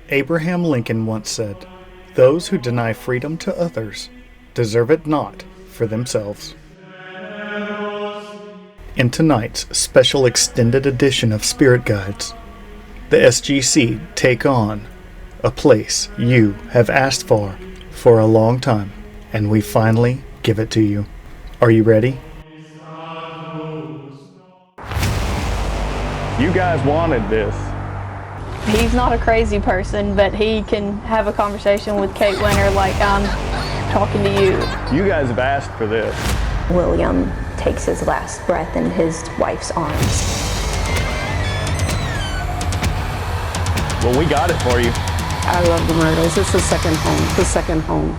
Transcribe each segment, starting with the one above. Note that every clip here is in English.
Abraham Lincoln once said, "Those who deny freedom to others deserve it not for themselves." In tonight's special extended edition of Spirit Guides, the SGC take on a place you have asked for a long time, and we finally give it to you. Are you ready? You guys wanted this. He's not a crazy person, but he can have a conversation with Kate Winter like I'm talking to you. You guys have asked for this. William takes his last breath in his wife's arms. Well, we got it for you. I love the Myrtles. It's the second home.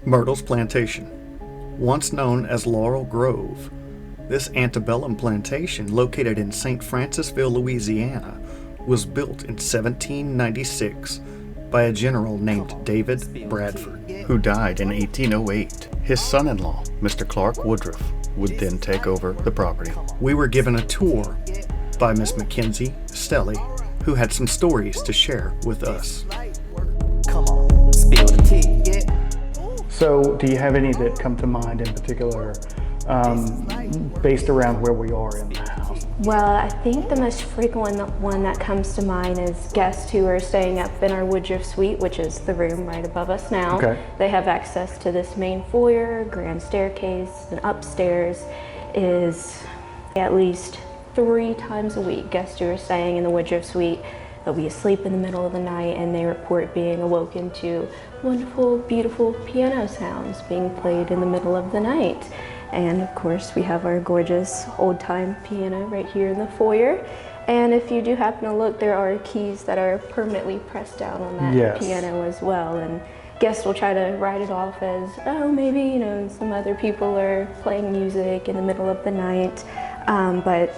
Myrtles Plantation. Once known as Laurel Grove, this antebellum plantation located in St. Francisville, Louisiana, was built in 1796 by a general named David Bradford, who died in 1808. His son-in-law, Mr. Clark Woodruff, would then take over the property. We were given a tour by Miss Mackenzie Stelly, who had some stories to share with us. Come on, spill the tea, yeah. So, do you have any that come to mind in particular, based around where we are in the house? Well, I think the most frequent one that comes to mind is guests who are staying up in our Woodruff suite, which is the room right above us now. Okay. They have access to this main foyer, grand staircase, and upstairs is at least 3 times a week. Guests who are staying in the Woodruff suite, they'll be asleep in the middle of the night and they report being awoken to wonderful, beautiful piano sounds being played in the middle of the night. And of course, we have our gorgeous old-time piano right here in the foyer. And if you do happen to look, there are keys that are permanently pressed down on that Yes. piano as well. And guests will try to write it off as, oh, maybe, you know, some other people are playing music in the middle of the night. But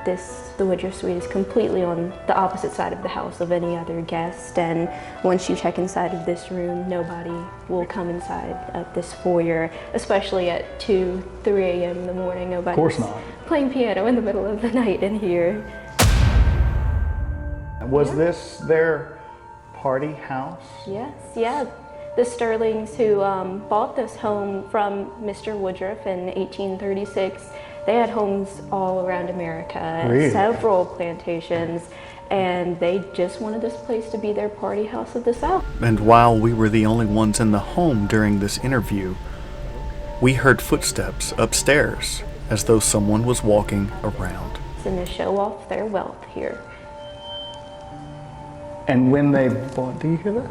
the Woodruff suite is completely on the opposite side of the house of any other guest, and once you check inside of this room, nobody will come inside of this foyer, especially at 2, 3 a.m. in the morning. Nobody's Of course not. playing piano in the middle of the night in here. Was this their party house? Yes, yeah. The Sterlings who bought this home from Mr. Woodruff in 1836, they had homes all around America, Really? Several plantations, and they just wanted this place to be their party house of the South. And while we were the only ones in the home during this interview, we heard footsteps upstairs as though someone was walking around. And to show off their wealth here. And when they bought, do you hear that?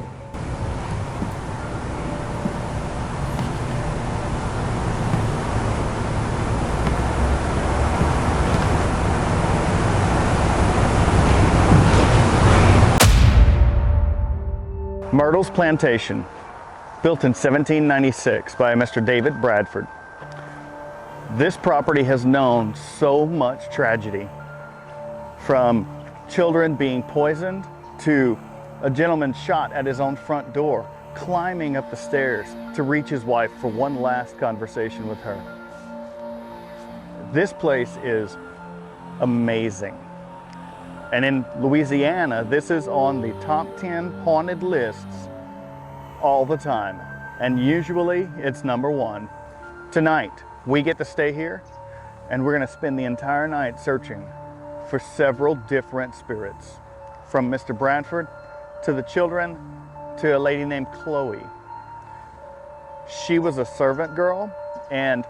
Myrtles Plantation, built in 1796 by Mr. David Bradford. This property has known so much tragedy, from children being poisoned to a gentleman shot at his own front door, climbing up the stairs to reach his wife for one last conversation with her. This place is amazing. And in Louisiana, this is on the top 10 haunted lists all the time. And usually it's #1. Tonight, we get to stay here and we're gonna spend the entire night searching for several different spirits. From Mr. Bradford to the children to a lady named Chloe. She was a servant girl and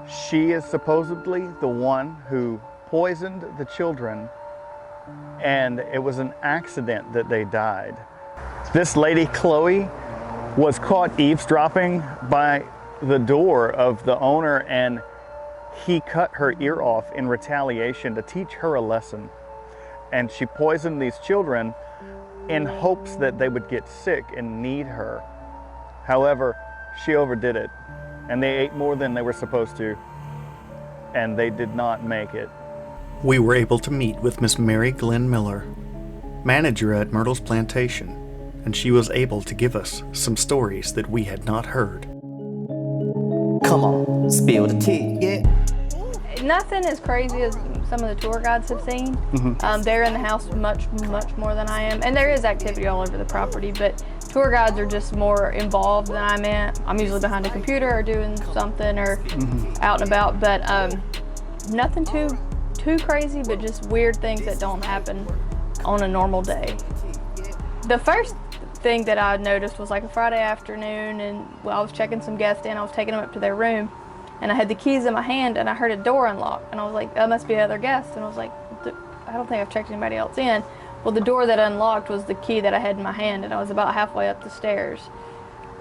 she is supposedly the one who poisoned the children and it was an accident that they died. This lady, Chloe, was caught eavesdropping by the door of the owner, and he cut her ear off in retaliation to teach her a lesson. And she poisoned these children in hopes that they would get sick and need her. However, she overdid it, and they ate more than they were supposed to, and they did not make it. We were able to meet with Miss Mary Glenn Miller, manager at Myrtles Plantation, and she was able to give us some stories that we had not heard. Come on, spill the tea, yeah. Nothing as crazy as some of the tour guides have seen. They're in the house much more than I am, and there is activity all over the property, but tour guides are just more involved than I'm at. I'm usually behind a computer or doing something or out and about, but nothing too crazy, but just weird things that don't happen on a normal day. The first thing that I noticed was like a Friday afternoon, and I was checking some guests in. I was taking them up to their room, and I had the keys in my hand, and I heard a door unlock, and I was like, that must be another guest. And I was like, I don't think I've checked anybody else in. Well, the door that unlocked was the key that I had in my hand, and I was about halfway up the stairs.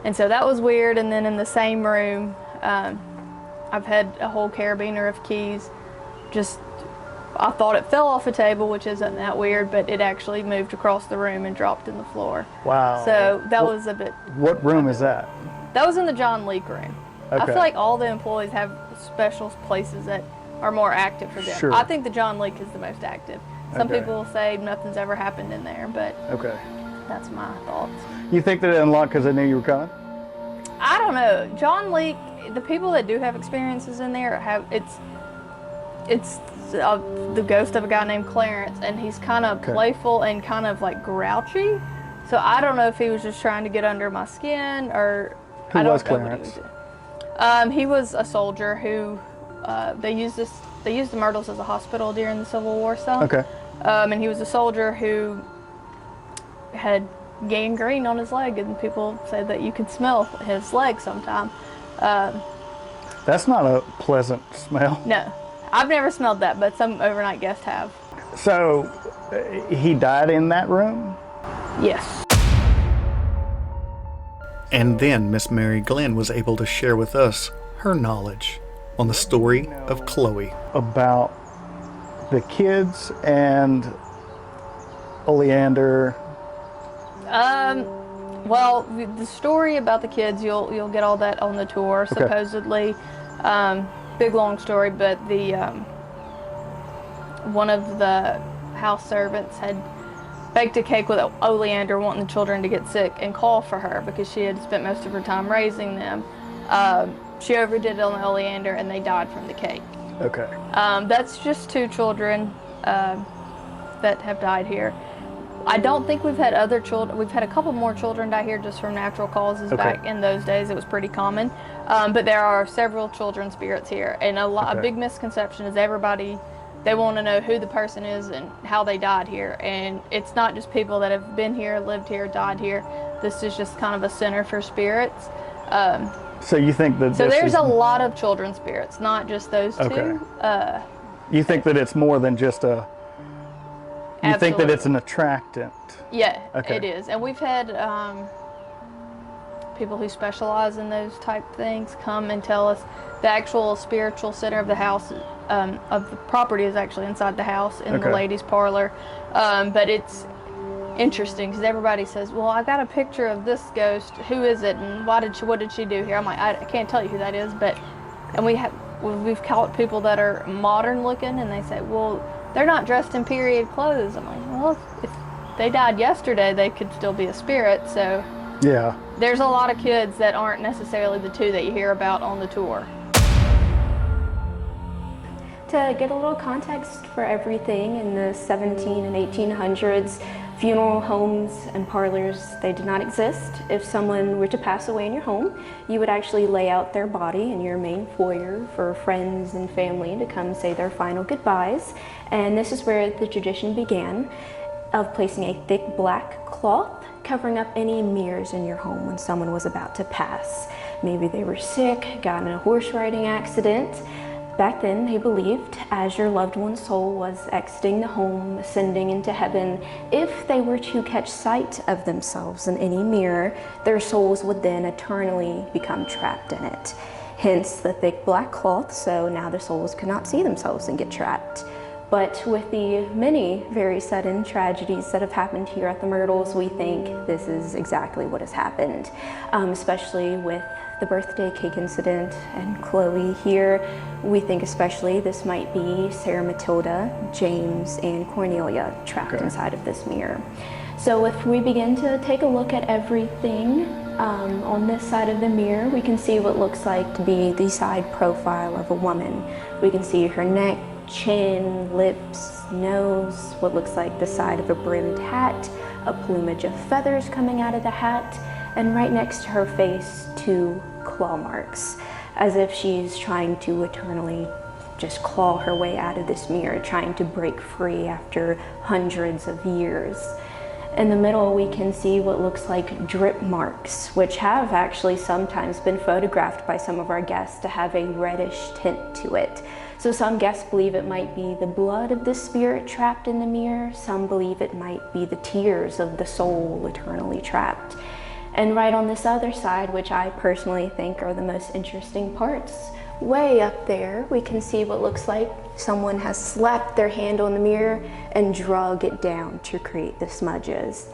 And so that was weird. And then in the same room, I've had a whole carabiner of keys. I thought it fell off a table, which isn't that weird, but it actually moved across the room and dropped in the floor. Wow. So that was a bit... What room is that? That was in the John Leake room. Okay. I feel like all the employees have special places that are more active for them. Sure. I think the John Leake is the most active. Some Okay. people say nothing's ever happened in there, but Okay. that's my thoughts. You think that it unlocked because they knew you were coming? I don't know. John Leake, the people that do have experiences in there it's the ghost of a guy named Clarence, and he's kind of playful and kind of like grouchy. So I don't know if he was just trying to get under my skin or Who I don't was know what he Clarence? was doing. He was a soldier who they used the Myrtles as a hospital during the Civil War stuff. Okay. And he was a soldier who had gangrene on his leg, and people said that you could smell his leg sometime. That's not a pleasant smell. No, I've never smelled that, but some overnight guests have. So he died in that room? Yes. And then Miss Mary Glenn was able to share with us her knowledge on the story of Chloe. About the kids and Oleander. Well, the story about the kids, you'll get all that on the tour, Okay. supposedly. Big long story, but the one of the house servants had baked a cake with Oleander, wanting the children to get sick and call for her because she had spent most of her time raising them. She overdid it on the Oleander, and they died from the cake. Okay. That's just 2 children that have died here. I don't think we've had other children. We've had a couple more children die here just from natural causes. Okay. Back in those days. It was pretty common. But there are several children spirits here, and a big misconception is they want to know who the person is and how they died here. And it's not just people that have been here, lived here, died here. This is just kind of a center for spirits. So you think that So this there's is, a lot of children spirits, not just those 2. Okay. You think that it's more than just a... You think that Absolutely. it's an attractant? Yeah, Okay. it is. And we've had people who specialize in those type things come and tell us the actual spiritual center of the house, of the property, is actually inside the house in the Okay. ladies' parlor. But it's interesting because everybody says, well, I got a picture of this ghost. Who is it, and what did she do here? I'm like, I can't tell you who that is, and we've caught people that are modern looking, and they say, well, they're not dressed in period clothes. I'm like, well, if they died yesterday, they could still be a spirit. So Yeah. there's a lot of kids that aren't necessarily the 2 that you hear about on the tour. To get a little context for everything, in the 17 and 1800s, funeral homes and parlors, they did not exist. If someone were to pass away in your home, you would actually lay out their body in your main foyer for friends and family to come say their final goodbyes. And this is where the tradition began of placing a thick black cloth covering up any mirrors in your home when someone was about to pass. Maybe they were sick, got in a horse riding accident. Back then, they believed as your loved one's soul was exiting the home, ascending into heaven, if they were to catch sight of themselves in any mirror, their souls would then eternally become trapped in it. Hence the thick black cloth, so now their souls could not see themselves and get trapped. But with the many very sudden tragedies that have happened here at the Myrtles, we think this is exactly what has happened, especially with the birthday cake incident and Chloe here. We think especially this might be Sarah Matilda, James, and Cornelia trapped inside of this mirror. So if we begin to take a look at everything on this side of the mirror, we can see what looks like to be the side profile of a woman. We can see her neck, chin, lips, nose, what looks like the side of a brimmed hat, a plumage of feathers coming out of the hat, and right next to her face, 2 claw marks, as if she's trying to eternally just claw her way out of this mirror, trying to break free after hundreds of years. In the middle, we can see what looks like drip marks, which have actually sometimes been photographed by some of our guests to have a reddish tint to it. So some guests believe it might be the blood of the spirit trapped in the mirror. Some believe it might be the tears of the soul eternally trapped. And right on this other side, which I personally think are the most interesting parts, way up there, we can see what looks like someone has slapped their hand on the mirror and drug it down to create the smudges.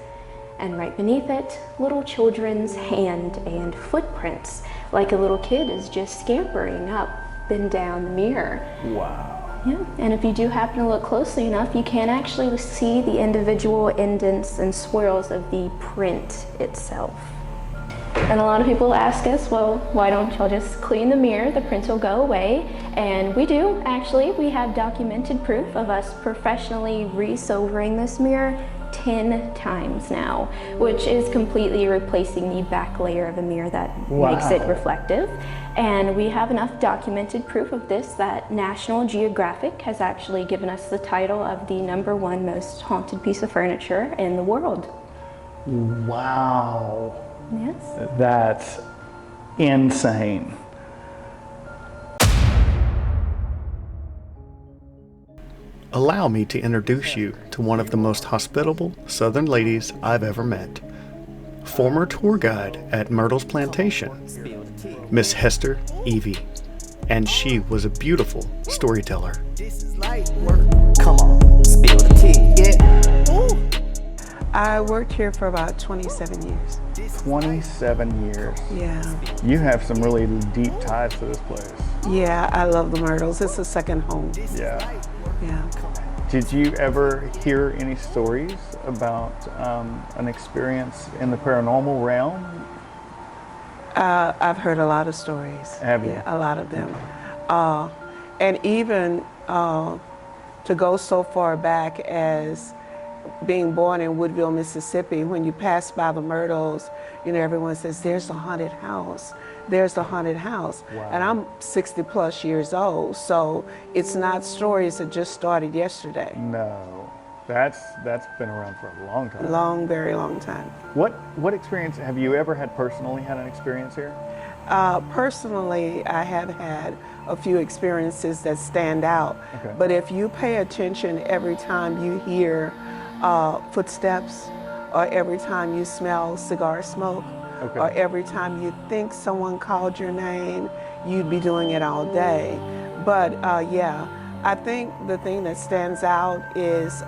And right beneath it, little children's hand and footprints, like a little kid is just scampering up and down the mirror. Wow. Yeah, and if you do happen to look closely enough, you can actually see the individual indents and swirls of the print itself. And a lot of people ask us, well, why don't y'all just clean the mirror? The prints will go away. And we do, actually. We have documented proof of us professionally re-silvering this mirror 10 times now, which is completely replacing the back layer of the mirror that makes it reflective. And we have enough documented proof of this that National Geographic has actually given us the title of the #1 most haunted piece of furniture in the world. Wow. Yes. That's insane. Allow me to introduce you to one of the most hospitable Southern ladies I've ever met. Former tour guide at Myrtles Plantation, Miss Hester Evie. And she was a beautiful storyteller. Come on, spill the tea. Yeah. Ooh. I worked here for about 27 years. 27 years. Yeah. You have some really deep ties to this place. Yeah, I love the Myrtles. It's a second home. Yeah. Yeah. Did you ever hear any stories about an experience in the paranormal realm? I've heard a lot of stories. Have you? Yeah, a lot of them. And even to go so far back as being born in Woodville, Mississippi, when you pass by the Myrtles, you know, everyone says, there's the haunted house. There's the haunted house. Wow. And I'm 60 plus years old, so it's not stories that just started yesterday. No. That's been around for a long time. Long, very long time. What experience have you ever had personally had an experience here? Personally, I have had a few experiences that stand out. Okay. But if you pay attention every time you hear footsteps, or every time you smell cigar smoke, Okay. or every time you think someone called your name, you'd be doing it all day. But yeah, I think the thing that stands out is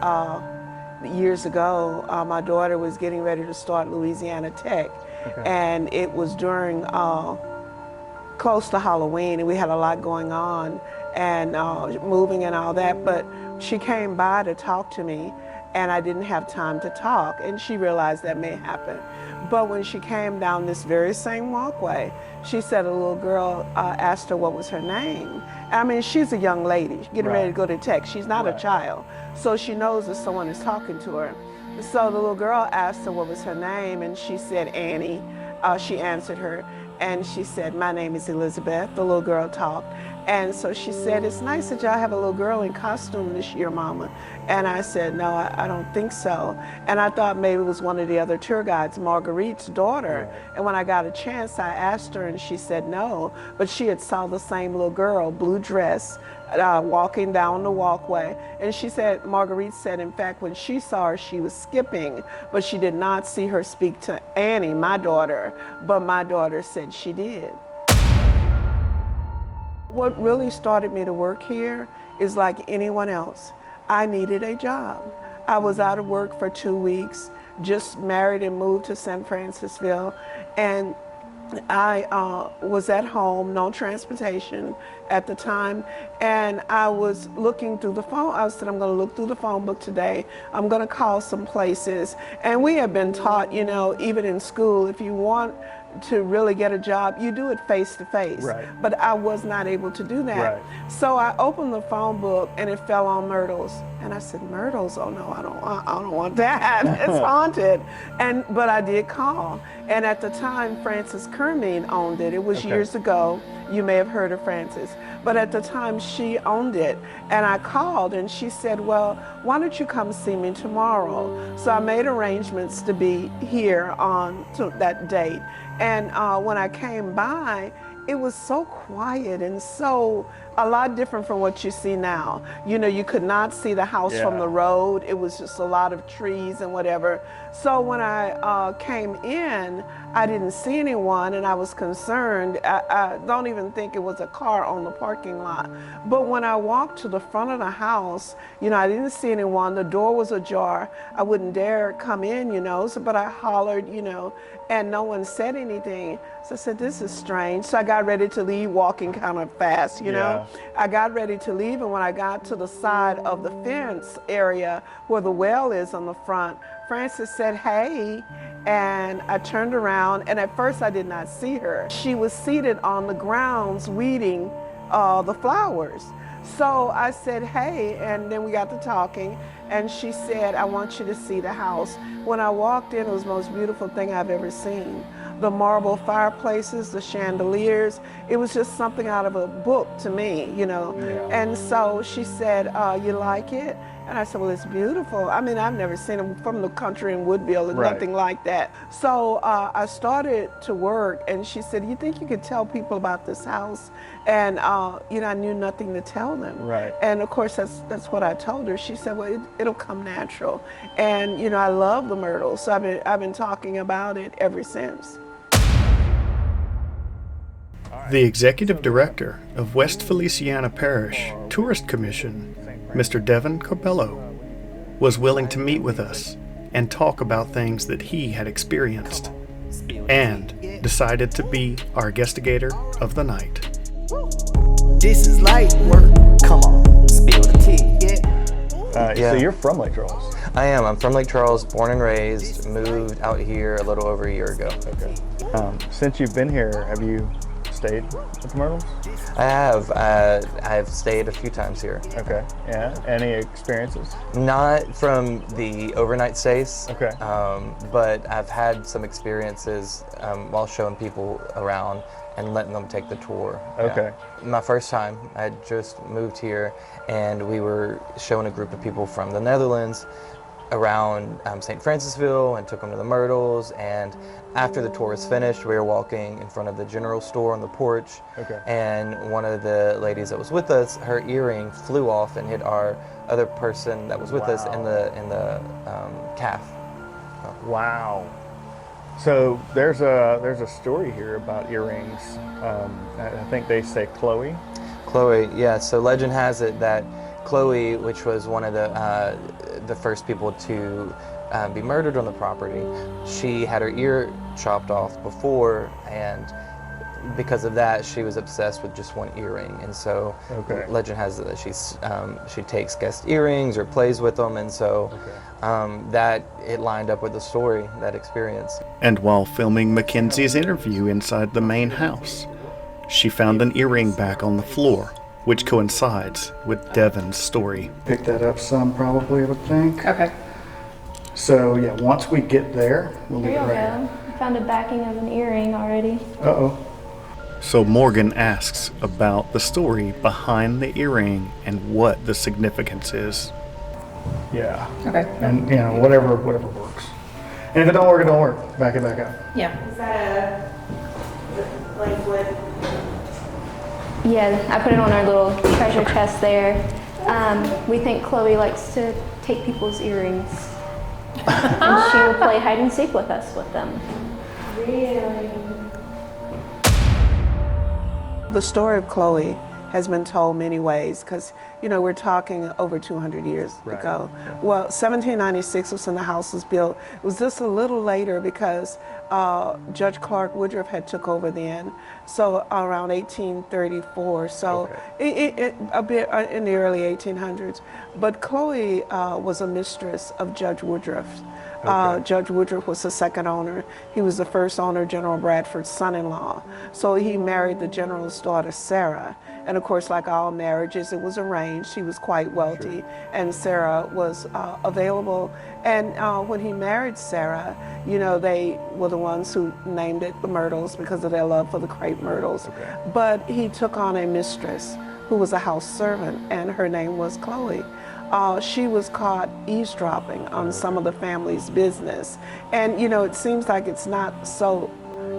years ago, my daughter was getting ready to start Louisiana Tech. Okay. And it was during close to Halloween, and we had a lot going on and moving and all that, but she came by to talk to me, and I didn't have time to talk, and she realized that may happen. But when she came down this very same walkway, she said a little girl asked her what was her name. I mean, she's a young lady getting ready to go to tech. She's not a child, so she knows that someone is talking to her. So the little girl asked her what was her name, and she said Annie. She answered her, and she said, my name is Elizabeth. The little girl talked, And so she said, it's nice that y'all have a little girl in costume this year, Mama. And I said, no, I don't think so. And I thought maybe it was one of the other tour guides, Marguerite's daughter. And when I got a chance, I asked her and she said no. But she had saw the same little girl, blue dress, walking down the walkway. And she said, Marguerite said, in fact, when she saw her, she was skipping, but she did not see her speak to Annie, my daughter. But my daughter said she did. What really started me to work here is like anyone else. I needed a job. I was out of work for 2 weeks, just married and moved to San Francisco, and I was at home, no transportation at the time, and I was looking through the phone. I said, I'm going to look through the phone book today. I'm going to call some places. And we have been taught, you know, even in school, if you want to really get a job, you do it face to face. Right. But I was not able to do that. Right. So I opened the phone book and it fell on Myrtles. And I said, Myrtles? Oh no, I don't want that. It's haunted. But I did call. And at the time, Frances Kermine owned it. It was years ago. You may have heard of Frances. But at the time, she owned it. And I called and she said, well, why don't you come see me tomorrow? So I made arrangements to be here on that date. And when I came by, it was so quiet and so a lot different from what you see now. You know, you could not see the house from the road. It was just a lot of trees and whatever. So when I came in, I didn't see anyone and I was concerned. I don't even think it was a car on the parking lot. But when I walked to the front of the house, you know, I didn't see anyone. The door was ajar. I wouldn't dare come in, you know, but I hollered, you know, and no one said anything. So I said, this is strange. So I got ready to leave, walking kind of fast, you know. I got ready to leave, and when I got to the side of the fence area where the well is on the front, Frances said, hey, and I turned around, and at first I did not see her. She was seated on the grounds weeding the flowers. So I said, hey, and then we got to talking, and she said, I want you to see the house. When I walked in, it was the most beautiful thing I've ever seen. The marble fireplaces, the chandeliers, it was just something out of a book to me, you know. And so she said, you like it? And I said, well, it's beautiful. I mean, I've never seen them from the country in Woodville, and nothing like that. So I started to work, and she said, you think you could tell people about this house? And, you know, I knew nothing to tell them. Right. And of course, that's what I told her. She said, well, it'll come natural. And, you know, I love the Myrtles, so I've been talking about it ever since. The executive director of West Feliciana Parish Tourist Commission, Mr. Devin Corbello, was willing to meet with us and talk about things that he had experienced, and decided to be our guestigator of the night. This is light work. Come on, spill the tea. So you're from Lake Charles? I am. I'm from Lake Charles, born and raised, moved out here a little over a year ago. Okay. Since you've been here, have you stayed at the Myrtles? I have. I've stayed a few times here. Okay. Yeah. Any experiences? Not from the overnight stays. Okay. But I've had some experiences while showing people around and letting them take the tour. Okay. Yeah. My first time, I had just moved here, and we were showing a group of people from the Netherlands around St. Francisville, and took them to the Myrtles. And after the tour was finished, we were walking in front of the general store on the porch. Okay. And one of the ladies that was with us, her earring flew off and hit our other person that was with us in the calf. Wow. So there's a story here about earrings. I think they say Chloe. Chloe, yeah. So legend has it that Chloe, which was one of the first people to be murdered on the property, she had her ear chopped off before, and because of that, she was obsessed with just one earring. And so legend has it that she takes guest earrings or plays with them, and so that it lined up with the story, that experience. And while filming Mackenzie's interview inside the main house, she found an earring back on the floor, which coincides with Devin's story. Pick that up some, probably, I would think. Okay. So, yeah, once we get there, we'll leave Here it you right go. I found a backing of an earring already. Uh-oh. So Morgan asks about the story behind the earring and what the significance is. Yeah. Okay. And, you know, whatever works. And if it don't work, it don't work. Back it back up. Yeah. Is that a, like what? Yeah, I put it on our little treasure chest there. We think Chloe likes to take people's earrings. And she will play hide and seek with us with them. Really? The story of Chloe has been told many ways because, you know, we're talking over 200 years ago. Well, 1796 was when the house was built. It was just a little later because Judge Clark Woodruff had took over then, so around 1834. So a bit in the early 1800s. But Chloe was a mistress of Judge Woodruff. Judge Woodruff was the second owner. He was the first owner, General Bradford's son-in-law. So he married the general's daughter, Sarah. And of course, like all marriages, it was arranged. She was quite wealthy, and Sarah was available. And when he married Sarah, you know, they were the ones who named it the Myrtles because of their love for the crepe myrtles. But he took on a mistress who was a house servant, and her name was Chloe. She was caught eavesdropping on some of the family's business. And, you know, it seems like it's not so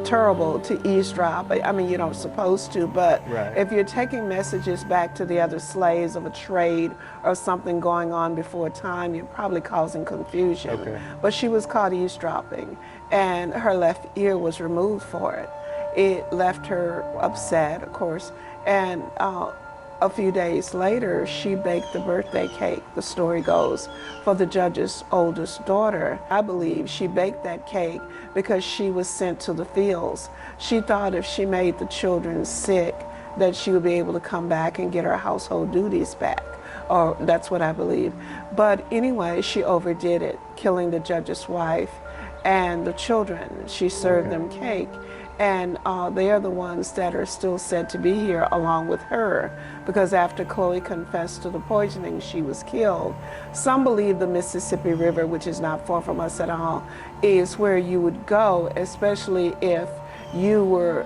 terrible to eavesdrop. I mean, you're not supposed to, but if you're taking messages back to the other slaves of a trade or something going on before time, you're probably causing confusion. But she was caught eavesdropping, and her left ear was removed for it. It left her upset, of course, and a few days later, she baked the birthday cake, the story goes, for the judge's oldest daughter. I believe she baked that cake because she was sent to the fields. She thought if she made the children sick, that she would be able to come back and get her household duties back. Or that's what I believe. But anyway, she overdid it, killing the judge's wife and the children. She served them cake. And they are the ones that are still said to be here along with her, because after Chloe confessed to the poisoning, she was killed. Some believe the Mississippi River, which is not far from us at all, is where you would go, especially if you were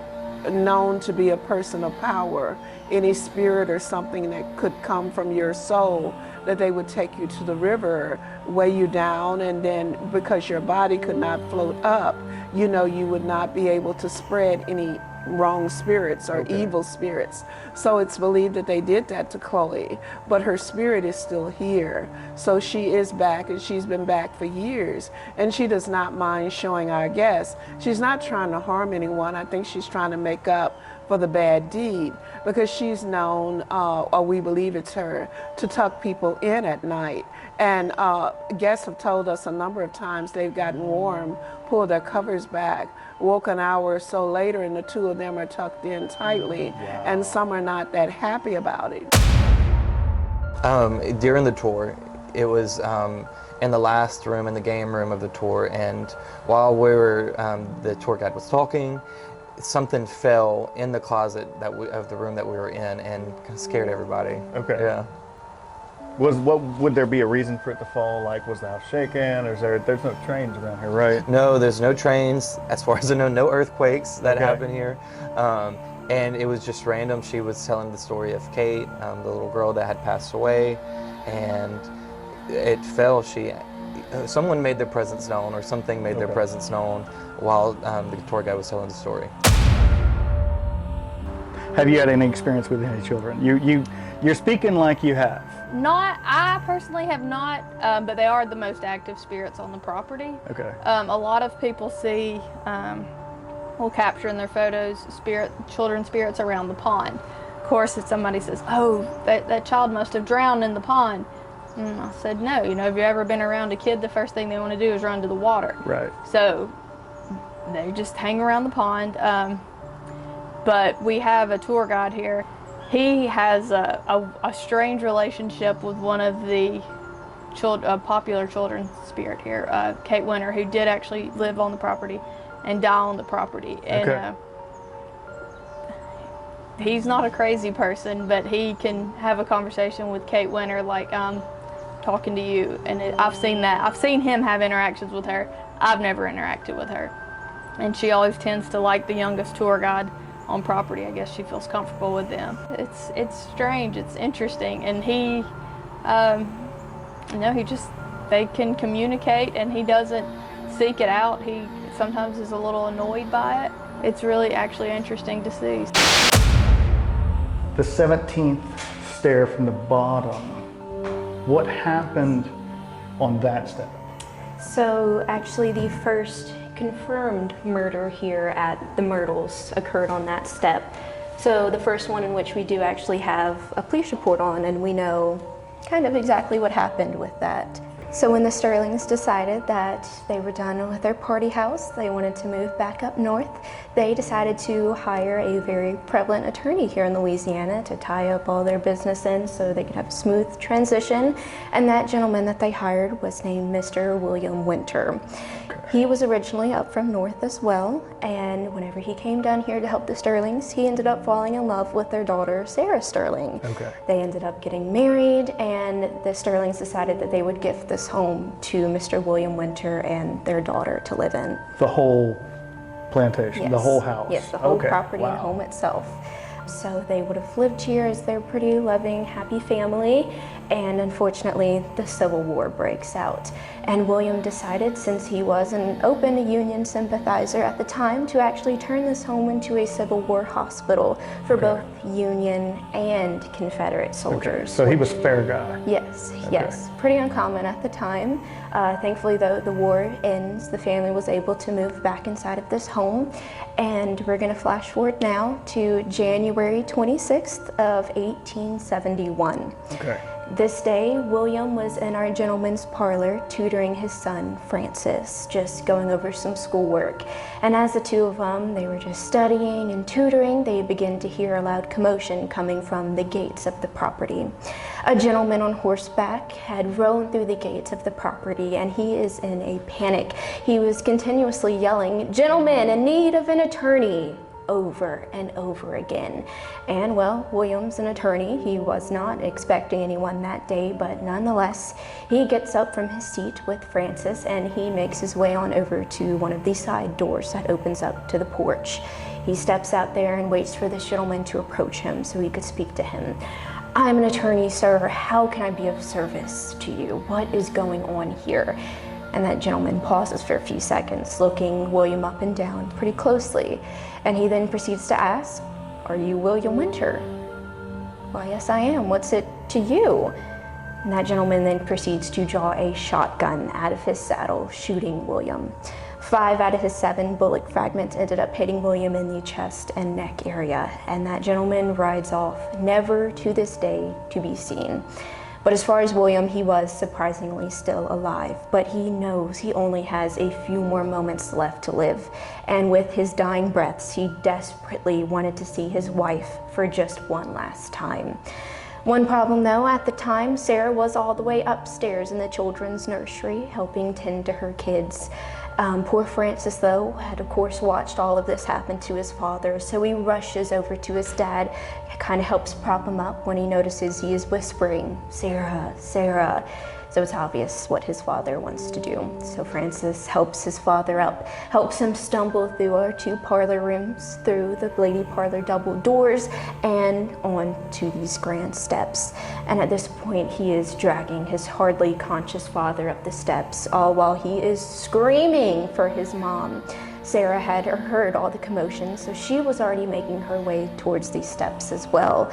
known to be a person of power, any spirit or something that could come from your soul, that they would take you to the river, weigh you down, and then because your body could not float up, you know, you would not be able to spread any wrong spirits or evil spirits. So it's believed that they did that to Chloe, but her spirit is still here. So she is back, and she's been back for years, and she does not mind showing our guests. She's not trying to harm anyone. I think she's trying to make up for the bad deed, because she's known, or we believe it's her, to tuck people in at night. And guests have told us a number of times they've gotten warm, pulled their covers back, woke an hour or so later, and the two of them are tucked in tightly, and some are not that happy about it. During the tour, it was in the last room, in the game room of the tour, and while we were, the tour guide was talking, something fell in the closet of the room that we were in, and kind of scared everybody. Yeah. Would there be a reason for it to fall? Like, was the house shaken? Or there's no trains around here, right? No, there's no trains. As far as I know, no earthquakes that happen here. And it was just random. She was telling the story of Kate, the little girl that had passed away, and it fell. Someone made their presence known, or something made their presence known while the tour guide was telling the story. Have you had any experience with any children? You're speaking like you have. I personally have not, but they are the most active spirits on the property. A lot of people see, will capture in their photos children spirits around the pond. Of course, if somebody says, "Oh, that child must have drowned in the pond," and I said, "No. You know, have you ever been around a kid? The first thing they want to do is run to the water." Right. So they just hang around the pond. But we have a tour guide here. He has a strange relationship with one of the popular children's spirit here, Kate Winter, who did actually live on the property and die on the property. And he's not a crazy person, but he can have a conversation with Kate Winter like I'm talking to you. And I've seen that. I've seen him have interactions with her. I've never interacted with her. And she always tends to like the youngest tour guide on property. I guess she feels comfortable with them. It's strange, it's interesting, and he, you know, they can communicate, and he doesn't seek it out. He sometimes is a little annoyed by it. It's really actually interesting to see. The 17th stair from the bottom, what happened on that step? So actually the first confirmed murder here at the Myrtles occurred on that step. So the first one in which we do actually have a police report on, and we know kind of exactly what happened with that. So when the Sterlings decided that they were done with their party house, they wanted to move back up north, they decided to hire a very prevalent attorney here in Louisiana to tie up all their business in so they could have a smooth transition. And that gentleman that they hired was named Mr. William Winter. He was originally up from north as well, and whenever he came down here to help the Sterlings, he ended up falling in love with their daughter, Sarah Sterling. Okay. They ended up getting married, and the Sterlings decided that they would gift this home to Mr. William Winter and their daughter to live in. The whole plantation, the Yes. whole house? Yes, the whole Okay. property and Wow. home itself. So they would have lived here as their pretty loving, happy family, and unfortunately the Civil War breaks out. And William decided, since he was an open Union sympathizer at the time, to actually turn this home into a Civil War hospital for both Union and Confederate soldiers. So he was fair guy. Yes, yes, pretty uncommon at the time. Thankfully, though, the war ends, the family was able to move back inside of this home, and we're going to flash forward now to January 26th of 1871. Okay. This day, William was in our gentleman's parlor tutoring his son, Francis, just going over some schoolwork. And as the two of them, they were just studying and tutoring, they began to hear a loud commotion coming from the gates of the property. A gentleman on horseback had rode through the gates of the property, and he is in a panic. He was continuously yelling, "Gentlemen in need of an attorney," over and over again. And well, William's an attorney. He was not expecting anyone that day, but nonetheless, he gets up from his seat with Francis and he makes his way on over to one of the side doors that opens up to the porch. He steps out there and waits for this gentleman to approach him so he could speak to him. "I'm an attorney, sir. How can I be of service to you? What is going on here?" And that gentleman pauses for a few seconds, looking William up and down pretty closely. And he then proceeds to ask, "Are you William Winter?" "Why, yes, I am. What's it to you?" And that gentleman then proceeds to draw a shotgun out of his saddle, shooting William. 5 out of his 7 bullet fragments ended up hitting William in the chest and neck area. And that gentleman rides off, never to this day to be seen. But as far as William, he was surprisingly still alive, but he knows he only has a few more moments left to live. And with his dying breaths, he desperately wanted to see his wife for just one last time. One problem though, at the time, Sarah was all the way upstairs in the children's nursery, helping tend to her kids. Poor Francis, though, had of course watched all of this happen to his father, so he rushes over to his dad, kind of helps prop him up when he notices he is whispering, "Sarah, Sarah." So it's obvious what his father wants to do. So Francis helps his father up, helps him stumble through our 2 parlor rooms, through the lady parlor double doors, and on to these grand steps. And at this point, he is dragging his hardly conscious father up the steps, all while he is screaming for his mom. Sarah had heard all the commotion, so she was already making her way towards these steps as well.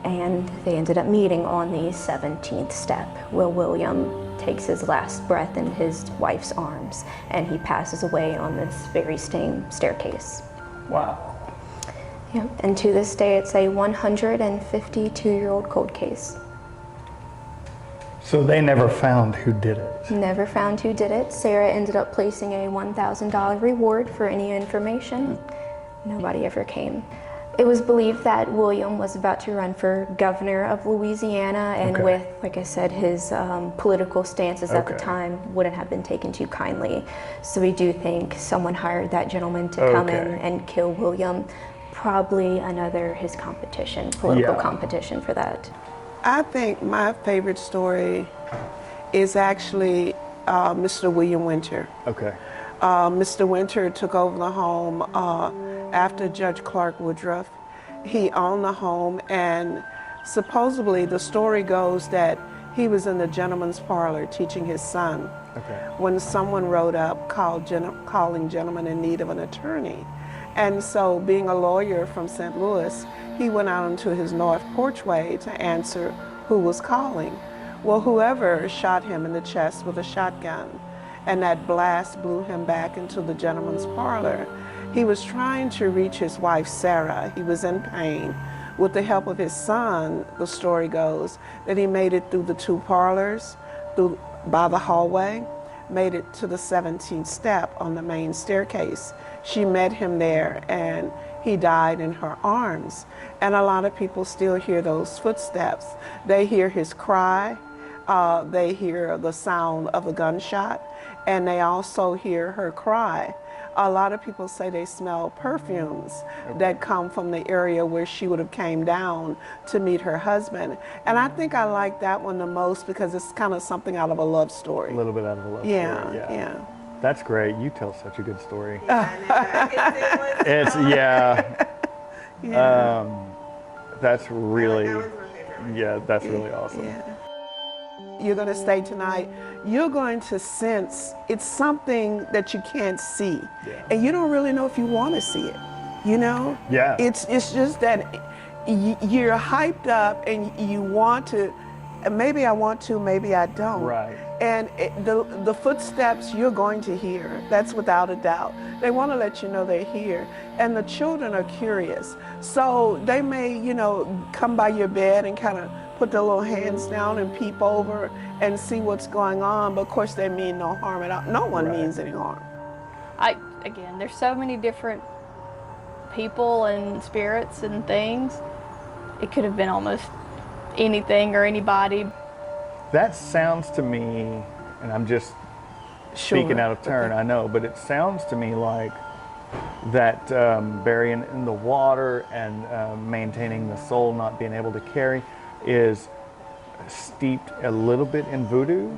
And they ended up meeting on the 17th step, where William takes his last breath in his wife's arms, and he passes away on this very same staircase. Wow. Yep. And to this day, it's a 152-year-old cold case. So they never found who did it? Never found who did it. Sarah ended up placing a $1,000 reward for any information. Nobody ever came. It was believed that William was about to run for governor of Louisiana, and Okay. with, like I said, his political stances at the Okay. time wouldn't have been taken too kindly. So we do think someone hired that gentleman to come in Okay. and kill William. Probably his competition, political Yeah. competition for that. I think my favorite story is actually Mr. William Winter. Okay. Mr. Winter took over the home after Judge Clark Woodruff. He owned the home, and supposedly the story goes that he was in the gentleman's parlor teaching his son when someone rode up calling gentlemen in need of an attorney. And so, being a lawyer from St. Louis, he went out into his north porchway to answer who was calling. Well, whoever shot him in the chest with a shotgun, and that blast blew him back into the gentleman's parlor. He was trying to reach his wife, Sarah. He was in pain. With the help of his son, the story goes that he made it through the 2 parlors, by the hallway, made it to the 17th step on the main staircase. She met him there, and he died in her arms. And a lot of people still hear those footsteps. They hear his cry, they hear the sound of a gunshot, and they also hear her cry. A lot of people say they smell perfumes that come from the area where she would have came down to meet her husband. And I think I like that one the most because it's kind of something out of a love story. A little bit out of a love story. Yeah. That's great. You tell such a good story. It's that's really, that's really awesome. Yeah. You're going to stay tonight. You're going to sense it's something that you can't see, and you don't really know if you want to see it. You know? Yeah. It's just that you're hyped up and you want to. Maybe I want to, maybe I don't. Right. And the footsteps you're going to hear, that's without a doubt. They want to let you know they're here. And the children are curious. So they may, come by your bed and kind of put their little hands down and peep over and see what's going on. But of course they mean no harm at all. No one means any harm. Again, there's so many different people and spirits and things. It could have been almost anything or anybody. That sounds to me, and I'm just speaking out of turn, I know, but it sounds to me like that burying in the water and maintaining the soul not being able to carry is steeped a little bit in voodoo.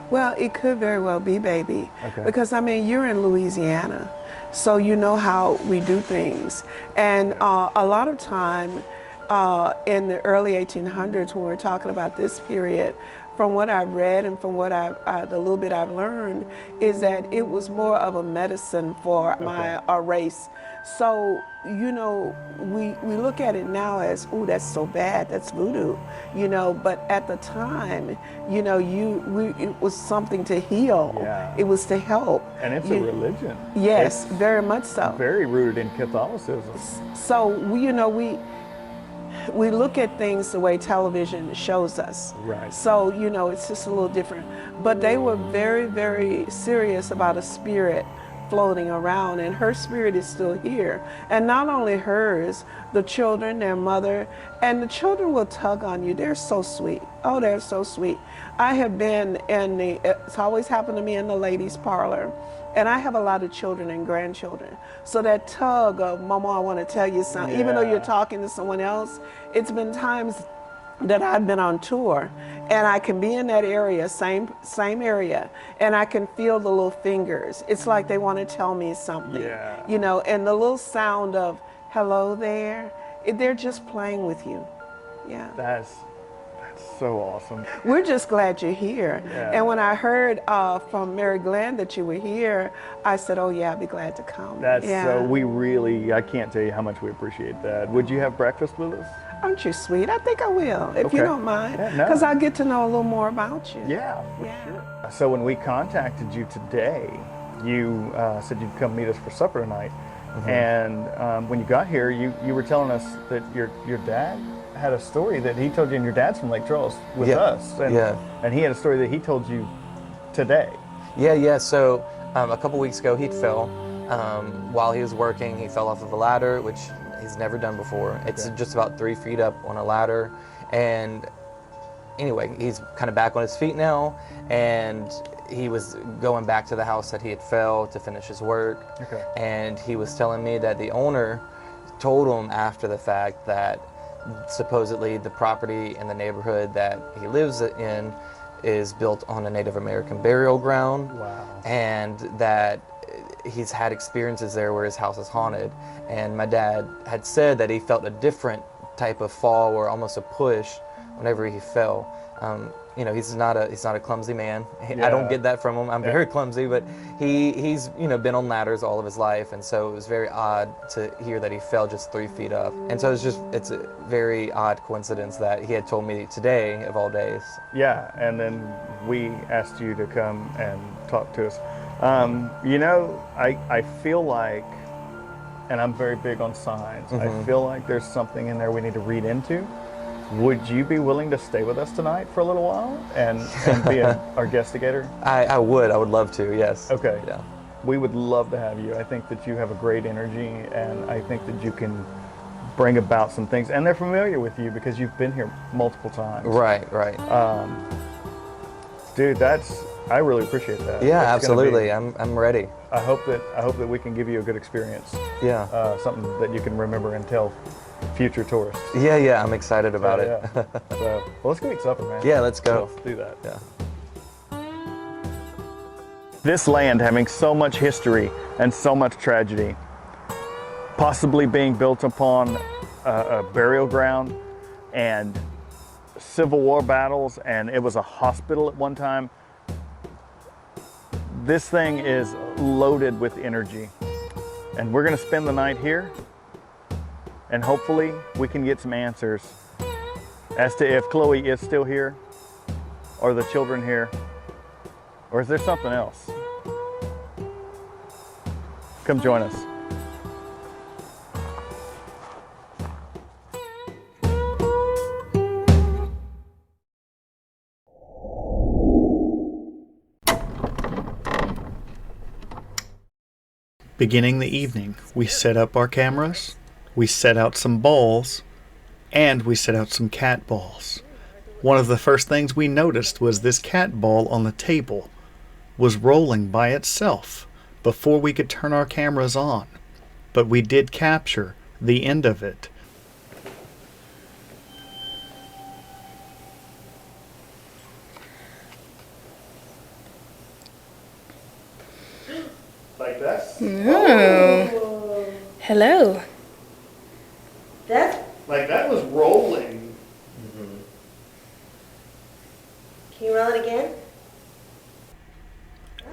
Well, it could very well be, baby. Okay. Because, you're in Louisiana, so you know how we do things. And a lot of time in the early 1800s, when we're talking about this period, from what I've read and from what the little bit I've learned, is that it was more of a medicine for my race. So, we look at it now as, oh, that's so bad, that's voodoo, but at the time, it was something to heal. Yeah. It was to help. And it's a religion. Yes, it's very much so. Very rooted in Catholicism. So, we look at things the way television shows us. Right. So, it's just a little different. But they were very, very serious about a spirit floating around, and her spirit is still here. And not only hers, the children, their mother, and the children will tug on you. They're so sweet. Oh, they're so sweet. I have been it's always happened to me in the ladies' parlor. And I have a lot of children and grandchildren. So that tug of, Mama, I want to tell you something, even though you're talking to someone else, it's been times that I've been on tour and I can be in that area, same area, and I can feel the little fingers. It's like they want to tell me something, and the little sound of, hello there, they're just playing with you. Yeah. That's so awesome. We're just glad you're here. Yeah. And when I heard from Mary Glenn that you were here, I said, oh yeah, I'd be glad to come. That's I can't tell you how much we appreciate that. Would you have breakfast with us? Aren't you sweet? I think I will, if you don't mind. Because I'll get to know a little more about you. Yeah, for sure. So when we contacted you today, you said you'd come meet us for supper tonight. Mm-hmm. And when you got here, you were telling us that your dad had a story that he told you, and your dad's from Lake Charles with us. And he had a story that he told you today. Yeah. So a couple weeks ago, he fell. While he was working, he fell off of a ladder, which he's never done before. It's just about 3 feet up on a ladder. And anyway, he's kind of back on his feet now. And he was going back to the house that he had fell to finish his work. Okay. And he was telling me that the owner told him after the fact that supposedly the property in the neighborhood that he lives in is built on a Native American burial ground. Wow. And that he's had experiences there where his house is haunted, and my dad had said that he felt a different type of fall or almost a push whenever he fell. You know, he's not a clumsy man. I don't get that from him. I'm very clumsy, but he's you know, been on ladders all of his life, and so it was very odd to hear that he fell just 3 feet up. And so it's a very odd coincidence that he had told me today of all days. Yeah, and then we asked you to come and talk to us. You know, I feel like, and I'm very big on signs, I feel like there's something in there we need to read into. Would you be willing to stay with us tonight for a little while and be our guestigator? I would love to, yes. Okay. Yeah. We would love to have you. I think that you have a great energy, and I think that you can bring about some things. And they're familiar with you because you've been here multiple times. Right. Dude, I really appreciate that. Yeah, It's absolutely. I'm ready. I hope that we can give you a good experience. Yeah. Something that you can remember and tell future tourists. Yeah, I'm excited about it. Yeah. So, well, let's go eat supper, man. Yeah, let's go. Let's do that. Yeah. This land having so much history and so much tragedy, possibly being built upon a burial ground and Civil War battles, and it was a hospital at one time. This thing is loaded with energy, and we're gonna spend the night here, and hopefully we can get some answers as to if Chloe is still here, or the children here, or is there something else? Come join us. Beginning the evening, we set up our cameras, we set out some balls, and we set out some cat balls. One of the first things we noticed was this cat ball on the table was rolling by itself before we could turn our cameras on, but we did capture the end of it. Like that? Oh. Hello. Like that was rolling. Can you roll it again?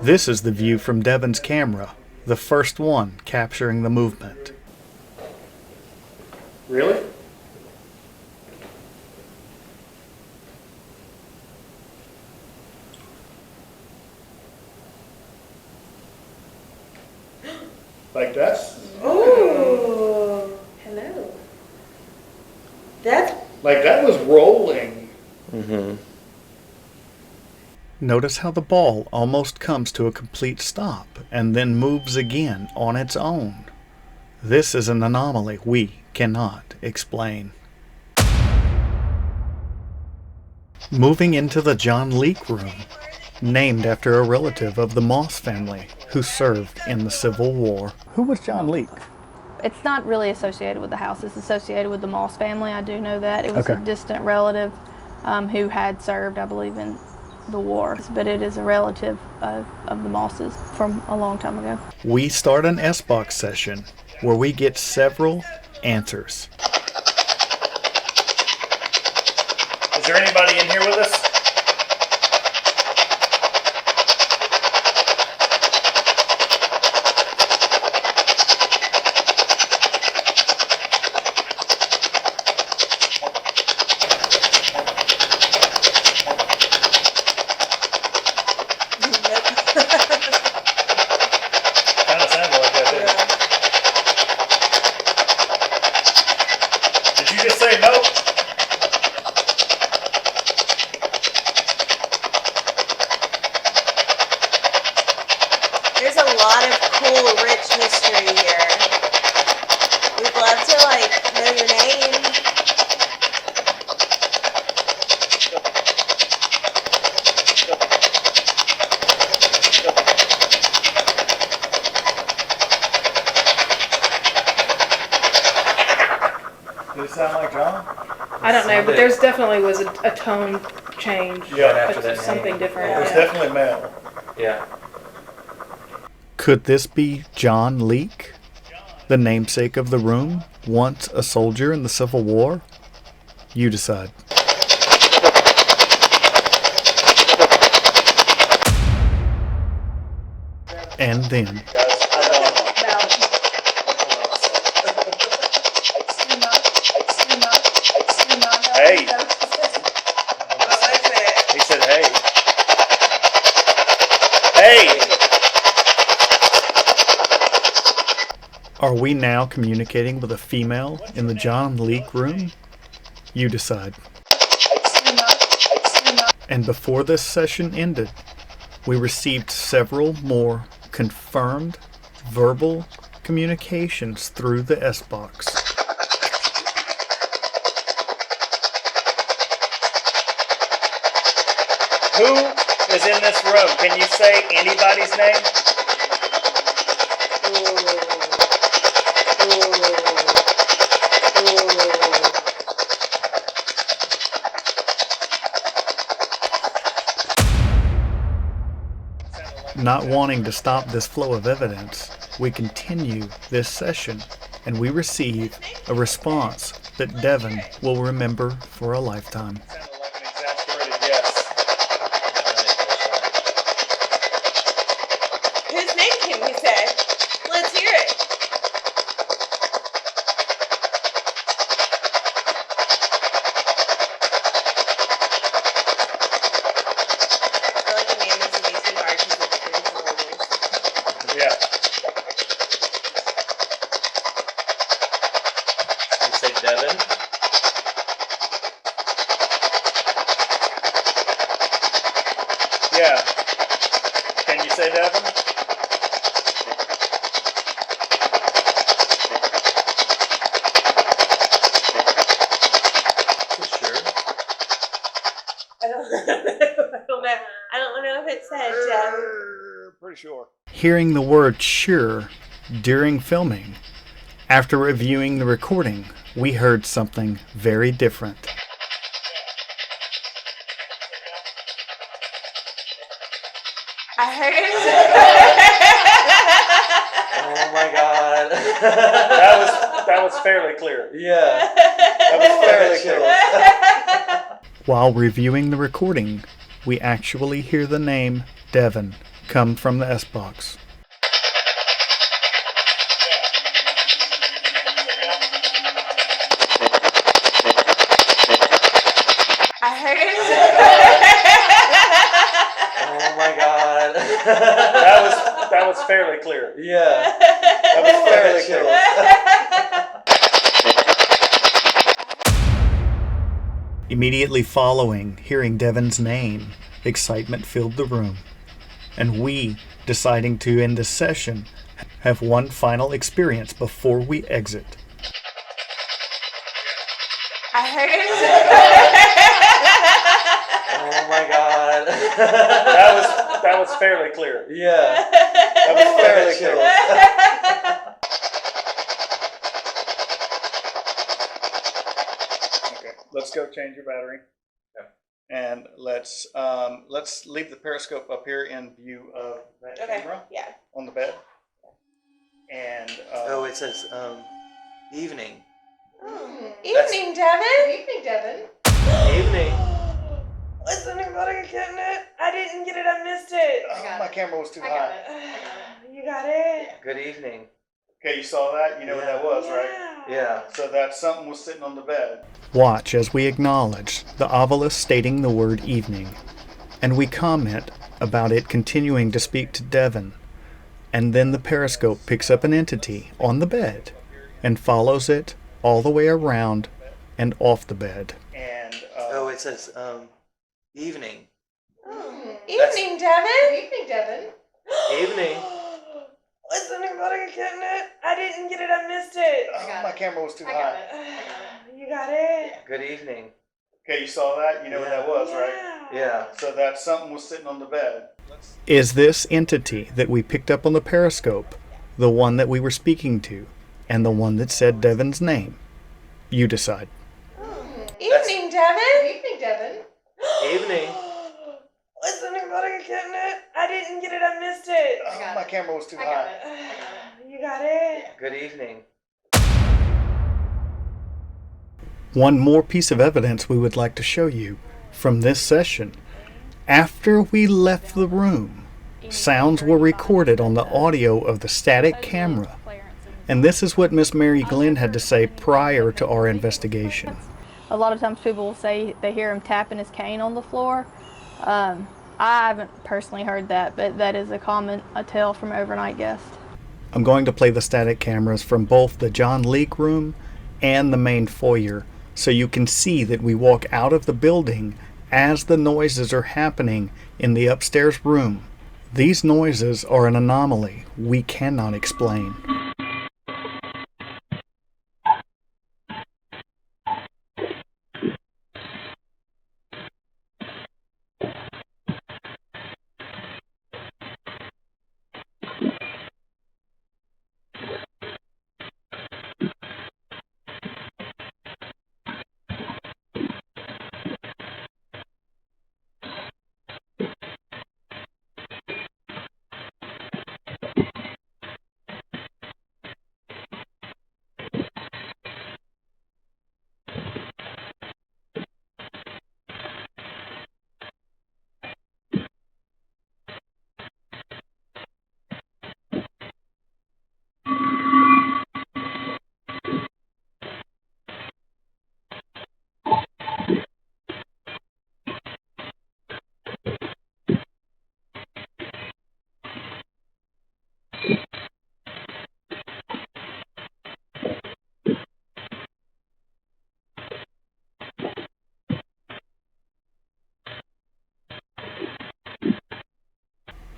This is the view from Devon's camera, the first one capturing the movement. Really? Like that? Oh. Hello. Like that was rolling. Notice how the ball almost comes to a complete stop and then moves again on its own. This is an anomaly we cannot explain. Moving into the John Leake room, named after a relative of the Moss family who served in the Civil War. Who was John Leake? It's not really associated with the house. It's associated with the Moss family. I do know that. It was Okay. a distant relative who had served, I believe, in the war. But it is a relative of the Mosses from a long time ago. We start an S-Box session where we get several answers. Is there anybody in here with us? Kind of sounded like that, didn't it? Did you just say no? There's a lot of cool, rich history here. We'd love to, know your name. Did it sound like John? I don't know, but there's definitely was a tone change. Yeah, after that something name. It different. was definitely male. Yeah. Could this be John Leake, the namesake of the room, once a soldier in the Civil War? You decide. And then, Hey. He said, hey. Hey! are we now communicating with a female in the John Leake room? You decide. And before this session ended, we received several more confirmed verbal communications through the S-Box. Who is in this room? Can you say anybody's name? Not wanting to stop this flow of evidence, we continue this session, and we receive a response that Devin will remember for a lifetime. Sounded like an exasperated yes. Whose name can we say? Let's hear it. I feel like the name is way too hard because it's pretty familiar. Yeah. You say Devin? Yeah. Can you say Devin? Sure. I don't know if it said Pretty sure. Hearing the word sure during filming, after reviewing the recording, we heard something very different. I heard it. Oh my god. That was fairly clear. Yeah. That was fairly clear. While reviewing the recording, we actually hear the name Devin come from the S-Box. I heard it. Oh my god. That was fairly clear. Yeah. That was fairly clear. Immediately following hearing Devin's name, excitement filled the room, and we, deciding to end this session, have one final experience before we exit. I heard it. Oh my god. That was fairly clear. Yeah. That was fairly clear. Okay, let's go change your battery. And let's leave the periscope up here in view of that camera Yeah. on the bed. And Oh, it says evening. Evening, Devin. Evening, Devin. Evening. Listen, everybody getting it? I didn't get it. I missed it. my camera was too I high. got it. You got it. Good evening. Okay, you saw that? You know what that was, right? Yeah. So that something was sitting on the bed. Watch as we acknowledge the obelisk stating the word evening, and we comment about it continuing to speak to Devin, and then the periscope picks up an entity on the bed and follows it all the way around and off the bed. And Oh, it says evening. Evening, Devin. Evening, Devin. Evening. Listen, everybody getting it? I didn't get it. I missed it. my camera was too I high. got it. You got it. Good evening. Okay, you saw that? You know what that was, right? Yeah. So that something was sitting on the bed. Is this entity that we picked up on the periscope the one that we were speaking to, and the one that said Devin's name? You decide. Evening, Devin. Evening, Devin. Evening. Listen, everybody god, are you getting it? I didn't get it, I missed it. Oh, my camera was too I got high. it. You got it? Good evening. One more piece of evidence we would like to show you from this session. After we left the room, sounds were recorded on the audio of the static camera. And this is what Miss Mary Glenn had to say prior to our investigation. A lot of times people will say they hear him tapping his cane on the floor. I haven't personally heard that, but that is a tale from overnight guests. I'm going to play the static cameras from both the John Leake room and the main foyer, so you can see that we walk out of the building as the noises are happening in the upstairs room. These noises are an anomaly we cannot explain.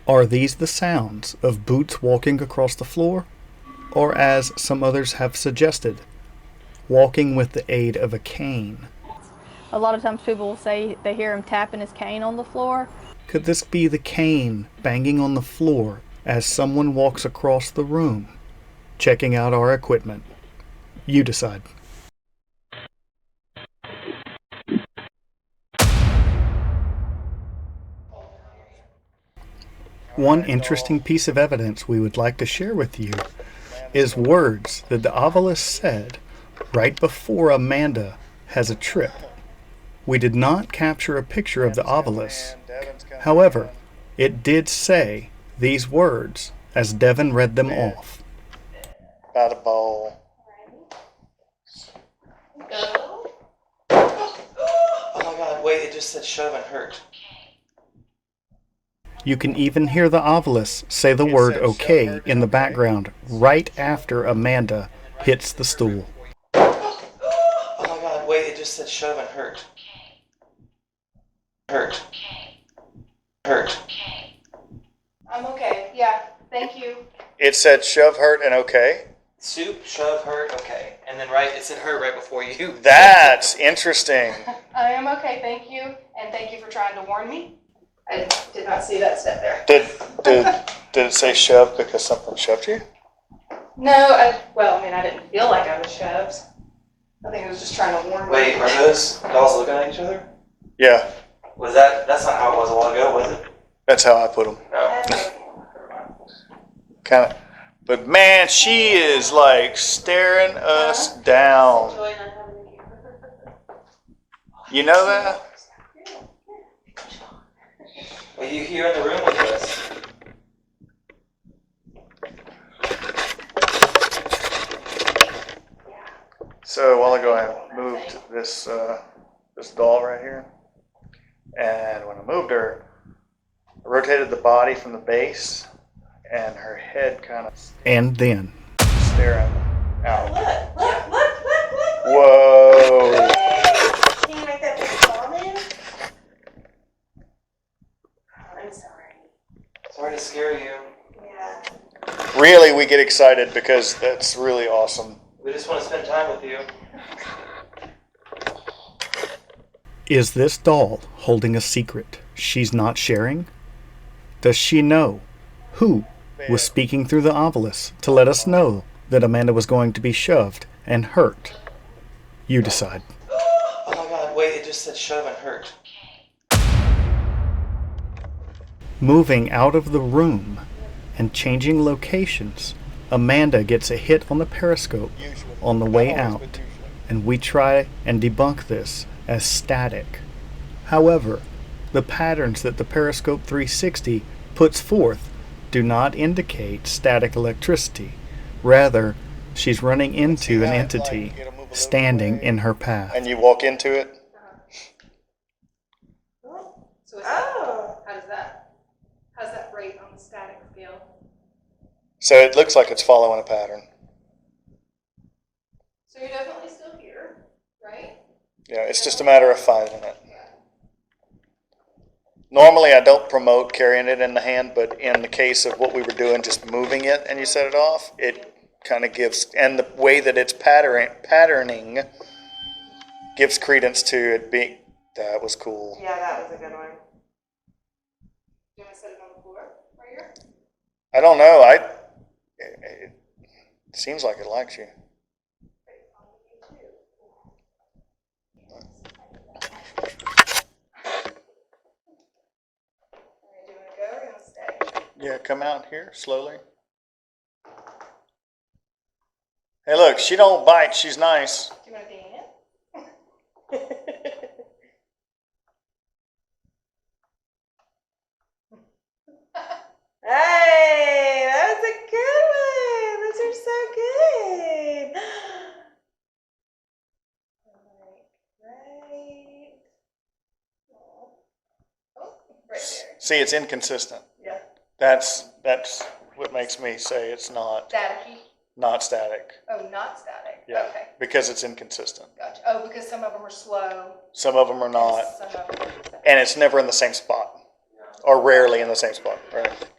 Are these the sounds of boots walking across the floor? Or, as some others have suggested, walking with the aid of a cane? A lot of times people will say they hear him tapping his cane on the floor. Could this be the cane banging on the floor as someone walks across the room, checking out our equipment? You decide. One interesting piece of evidence we would like to share with you is words that the obelisk said right before Amanda has a trip. We did not capture a picture of the obelisk. However, it did say these words as Devin read them off. Bada ball. Go. Oh my god, wait, it just said shove and hurt. You can even hear the obelisk say the word okay in the background right after Amanda hits the stool. Oh my god, wait, it just said shove and hurt. Hurt. Hurt. I'm okay. Yeah. Thank you. It said shove, hurt, and okay. Soup, shove, hurt, okay. And then it said hurt right before you. That's interesting. I am okay. Thank you. And thank you for trying to warn me. I did not see that step there. Did it say shove because something shoved you? No, I didn't feel like I was shoved. I think it was just trying to warn me. Wait, are those dolls looking at each other? Yeah, That's not how it was a while ago, was it? that's how I put them. No. Kind of. But man, she is like staring us down. You know that? Were you here in the room with us? So a while ago, I moved this doll right here, and when I moved her, I rotated the body from the base, and her head kind of And then, staring out. Look. Whoa! Can you make that big claw in? I'm sorry. Sorry to scare you. Yeah. Really, we get excited because that's really awesome. We just want to spend time with you. is this doll holding a secret she's not sharing? Does she know who was speaking through the obelisk to let us know that Amanda was going to be shoved and hurt? You decide. Oh my god, wait, it just said shove and hurt. Moving out of the room and changing locations, Amanda gets a hit on the periscope on the way out, and we try and debunk this as static. However, the patterns that the Periscope 360 puts forth do not indicate static electricity. Rather, she's running into an entity standing in her path. And you walk into it. So how's that rate on the static scale? So it looks like it's following a pattern. So you're definitely still here, right? Yeah, it's just a matter of finding it. Normally I don't promote carrying it in the hand, but in the case of what we were doing, just moving it and you set it off, it kind of gives, and the way that it's patterning gives credence to it being, that was cool. Yeah, that was a good one. Do you want to set it on the floor right here? I don't know, it seems like it likes you. Yeah, come out here slowly. Hey, look, she don't bite. She's nice. Do you want to dance? Hey, that was a good one. Those are so good. Right. Oh, right there. See, it's inconsistent. Yeah. That's what makes me say it's not Staticky. static. Oh, not static. Yeah, Okay. because it's inconsistent. Gotcha. Oh, because some of them are slow. Some of them are not, Some of them are and it's never in the same spot, or rarely in the same spot. Right.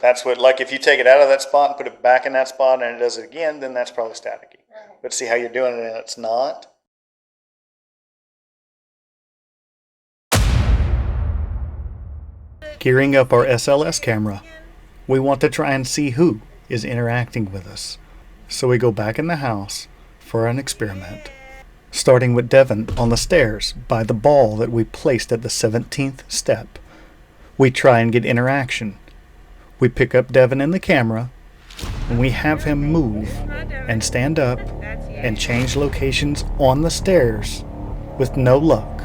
That's what, like if you take it out of that spot and put it back in that spot and it does it again, then that's probably staticky. Right. But see how you're doing it and it's not? Gearing up our SLS camera, we want to try and see who is interacting with us. So we go back in the house for an experiment, starting with Devin on the stairs by the ball that we placed at the 17th step. We try and get interaction. We pick up Devin in the camera, and we have him move and stand up and change locations on the stairs with no luck.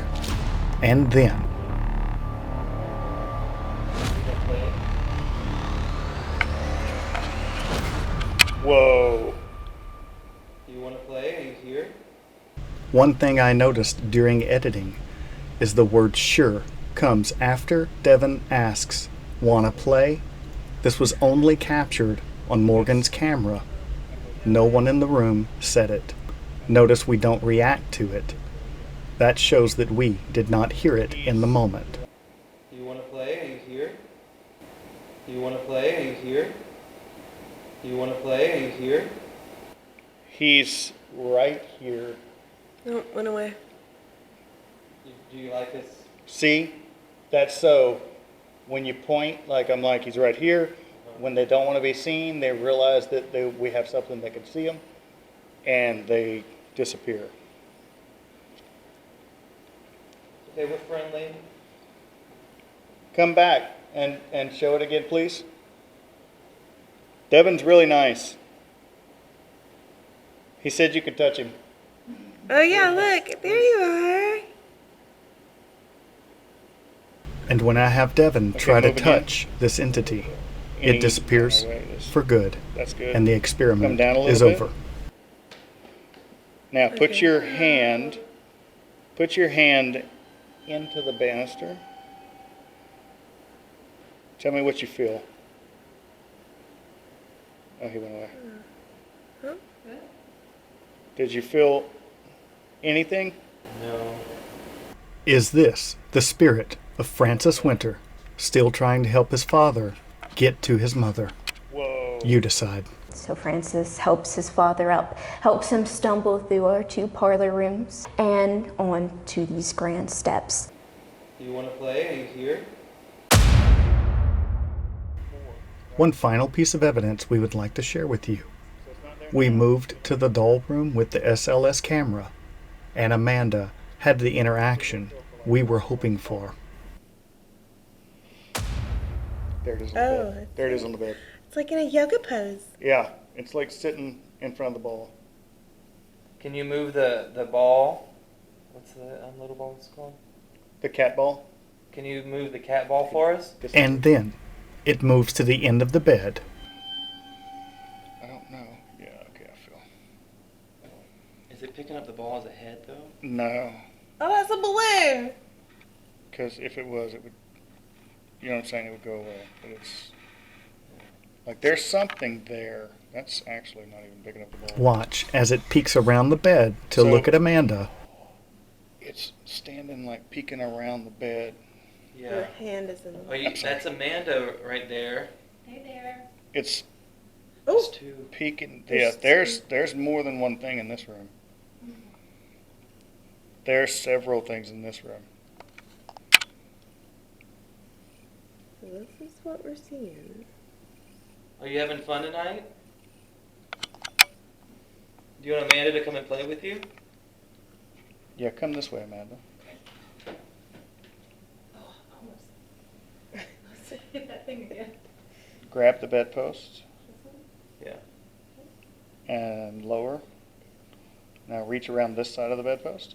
And then Whoa. You want to play? Are you here? one thing I noticed during editing is the word sure comes after Devin asks, "Wanna play?" This was only captured on Morgan's camera. No one in the room said it. Notice we don't react to it. That shows that we did not hear it in the moment. Do you want to play? Are you here? Do you want to play? Are you here? Do you want to play? Are you here? He's right here. No, went away. Do you like this? See? That's so. When you point, like I'm like, he's right here. When they don't want to be seen, they realize that we have something that can see them, and they disappear. Okay, we're friendly. Come back and show it again, please. Devin's really nice. He said you could touch him. Oh yeah, look, there you are. And when I have Devin try to move again. touch this entity, it disappears for good, That's good. and the Come experiment down a little is bit. over. Now put your hand into the banister. Tell me what you feel. Oh, he went away. Did you feel anything? No. Is this the spirit of Francis Winter, still trying to help his father get to his mother? Whoa. You decide. So Francis helps his father up, helps him stumble through our 2 parlor rooms and on to these grand steps. Do you want to play? Are you here? One final piece of evidence we would like to share with you. We moved to the doll room with the SLS camera, and Amanda had the interaction we were hoping for. There it is on the bed. There it is on the bed. It's like in a yoga pose. Yeah, it's like sitting in front of the ball. Can you move the ball? What's the little ball it's called? The cat ball? Can you move the cat ball for us? And then it moves to the end of the bed. I don't know. Yeah, okay, I feel. Is it picking up the ball as a head, though? No. Oh, that's a balloon. Because if it was, it would, you know what I'm saying, it would go away. But it's, like, there's something there. That's actually not even picking up the ball. Watch as it peeks around the bed to So- look at Amanda. It's standing, like, peeking around the bed. Yeah. Her hand is in the Oh, that's Amanda right there. Hey there. It's There's two. peeking. Yeah, there's more than one thing in this room. There's several things in this room. So this is what we're seeing. Are you having fun tonight? Do you want Amanda to come and play with you? Yeah, come this way, Amanda. Oh, almost. Let's hit that thing again. Grab the bedpost Yeah. and lower. Now reach around this side of the bedpost.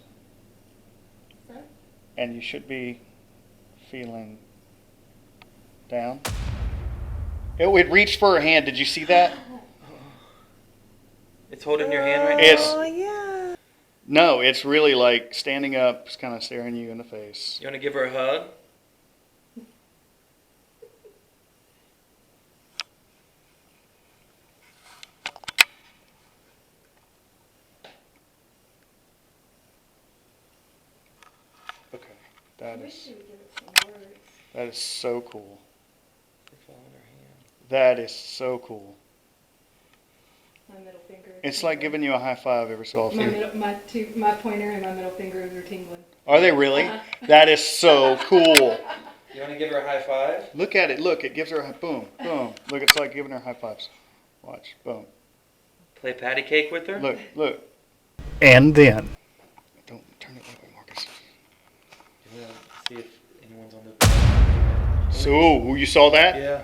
Sorry? And you should be feeling down. It reached for her hand. Did you see that? It's holding your hand right now? It's Oh, yeah. no, it's really like standing up, it's kind of staring you in the face. You want to give her a hug? Okay, that is so cool. You're following her hand. That is so cool. My middle finger. It's like giving you a high five every so often. My pointer and my middle fingers are tingling. Are they really? That is so cool. You want to give her a high five? Look at it. Look, it gives her a boom, boom. Look, it's like giving her high fives. Watch, boom. Play patty cake with her? Look, look. And then Don't turn it that way, Marcus. Yeah, see if anyone's on the... So, you saw that? Yeah.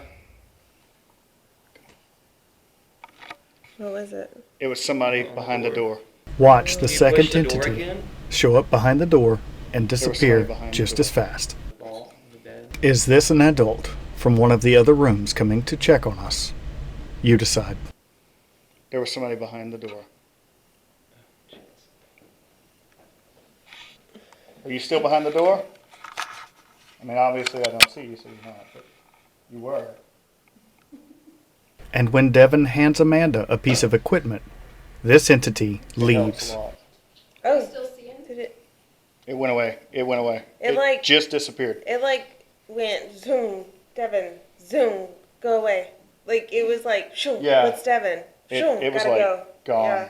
What was it? It was somebody behind the door. watch the Can you second push the door entity again? show up behind the door and was disappear somebody behind the just door. as fast. Ball on the bed. Is this an adult from one of the other rooms coming to check on us? You decide. There was somebody behind the door. Are you still behind the door? I mean, obviously I don't see you, so you're not, but you were. And when Devin hands Amanda a piece of equipment, this entity It helps leaves. a lot. Oh, Still seeing? did it? It went away. It went away. It like- just disappeared. It like went zoom, Devin, zoom, go away. Like it was like, shoo, Yeah. what's Devin? Shoo, It was gotta like go. gone. Yeah.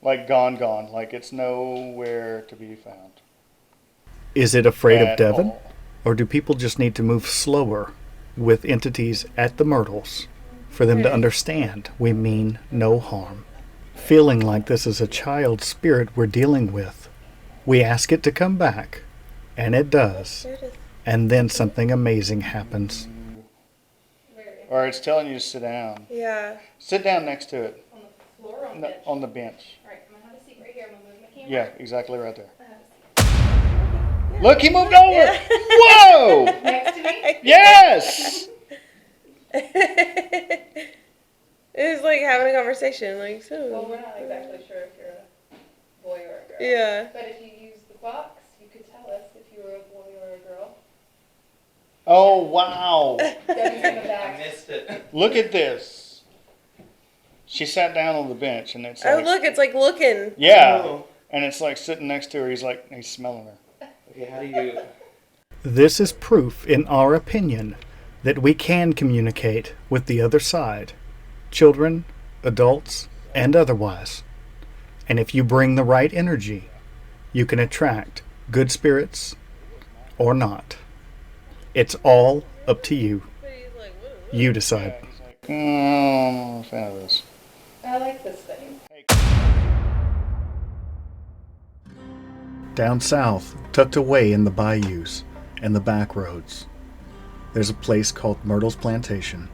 Like gone. Like it's nowhere to be found. Is it afraid of At Devin? all. Or do people just need to move slower with entities at the Myrtles for them to understand we mean no harm? Feeling like this is a child spirit we're dealing with, we ask it to come back, and it does. There it is. And then something amazing happens. Or it's telling you to sit down. Yeah. Sit down next to it. On the floor or on the No, bench? on the bench. Alright, I'm gonna have a seat right here. I'm gonna move my camera. Yeah, exactly right there. I have a seat. Look, he moved over. Whoa! Next to me? Yes! It was like having a conversation, like so. Well, we're not exactly sure if you're a boy or a girl. Yeah. But if you use the box, you could tell us if you were a boy or a girl. Oh, wow. Devin's in the I back. missed it. Look at this. She sat down on the bench and it's Oh like, look, it's like looking. yeah. Oh. And it's like sitting next to her. He's smelling her. Okay, how do you... This is proof, in our opinion, that we can communicate with the other side, children, adults, and otherwise. And if you bring the right energy, you can attract good spirits or not. It's all up to you. But he's like, what? You decide. He's like, I'm not a fan of this. I like this thing. Down south, tucked away in the bayous and the back roads, there's a place called Myrtles Plantation.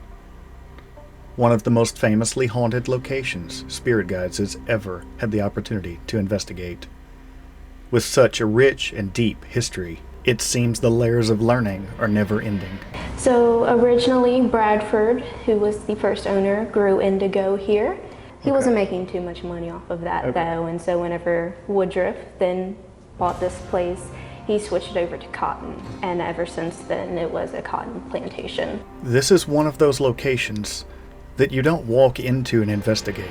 One of the most famously haunted locations spirit guides has ever had the opportunity to investigate. With such a rich and deep history, it seems the layers of learning are never ending. So originally Bradford, who was the first owner, grew indigo here. He wasn't making too much money off of that though, and so whenever Woodruff then bought this place, he switched it over to cotton, and ever since then it was a cotton plantation. This is one of those locations that you don't walk into and investigate.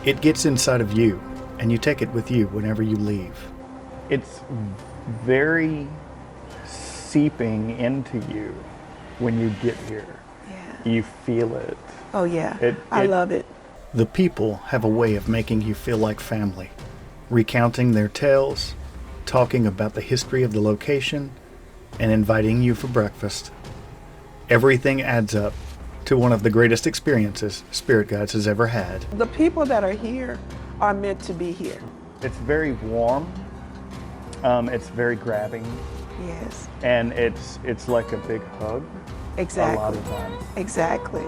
It gets inside of you, and you take it with you whenever you leave. It's very seeping into you when you get here. Yeah. You feel it. Oh yeah, I love it. The people have a way of making you feel like family, recounting their tales, talking about the history of the location, and inviting you for breakfast. Everything adds up to one of the greatest experiences Spirit Guides has ever had. The people that are here are meant to be here. It's very warm. It's very grabbing. Yes. And it's like a big hug. Exactly. A lot of times. Exactly.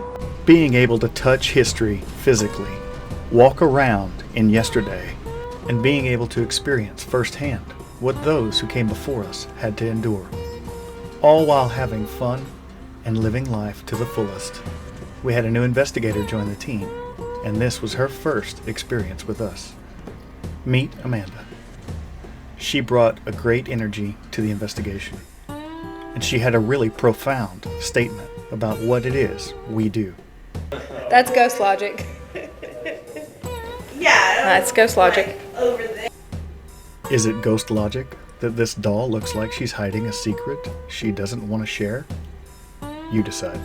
Being able to touch history physically, walk around in yesterday, and being able to experience firsthand what those who came before us had to endure, all while having fun and living life to the fullest. We had a new investigator join the team, and this was her first experience with us. Meet Amanda. She brought a great energy to the investigation, and she had a really profound statement about what it is we do. That's ghost logic. Yeah. That's ghost logic. Like, over there. Is it ghost logic that this doll looks like she's hiding a secret she doesn't want to share? You decide.